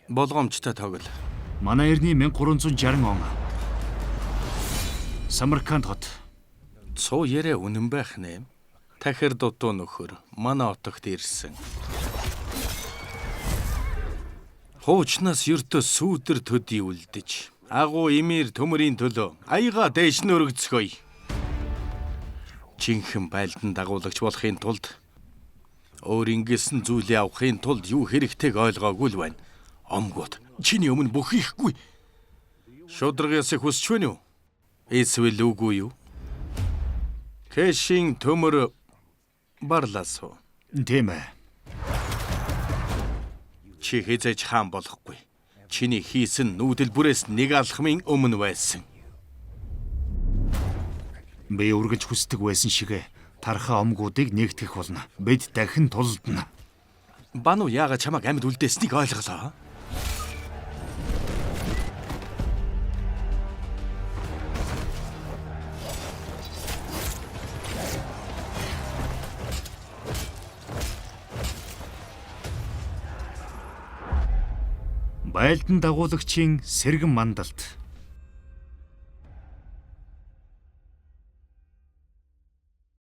Болгоомжтой тоглол. Манай эртний 1360 он. Самарканд хот. Цуу ярэ үнэн байх нэ. Тахир дутуу нөхөр манай отогт ирсэн. Хуучнаас ердөө сүүдэр төдий үлдэж, агуу эмээр төмөрийн төлөө аяга дээш нь өргөцгöy. Жинхэнэ байлдан дагуулагч болохын тулд өөр ингэсэн зүйлээ авахын тулд юу хэрэгтэйг ойлгоогүй л байна. Омгууд чиний өмнө бүх ихгүй. Шударгаас их хүсч байна уу? Эсвэл үгүй юу? Кэшин төмөр барласо. Тийм ээ. Чи хязэж хаан болохгүй. Чиний хийсэн нүүдэл бүрээс нэг алхмын өмнө байсан. Би үргэлж хүсдэг байсан шигэ тархаа омгуудыг нэгтгэх болно. Бид дахин тулдна. Бану яагаад чамайг амьд үлдээснийг ойлголоо? Байлдан дагуулагчийн сэргэн мандалт.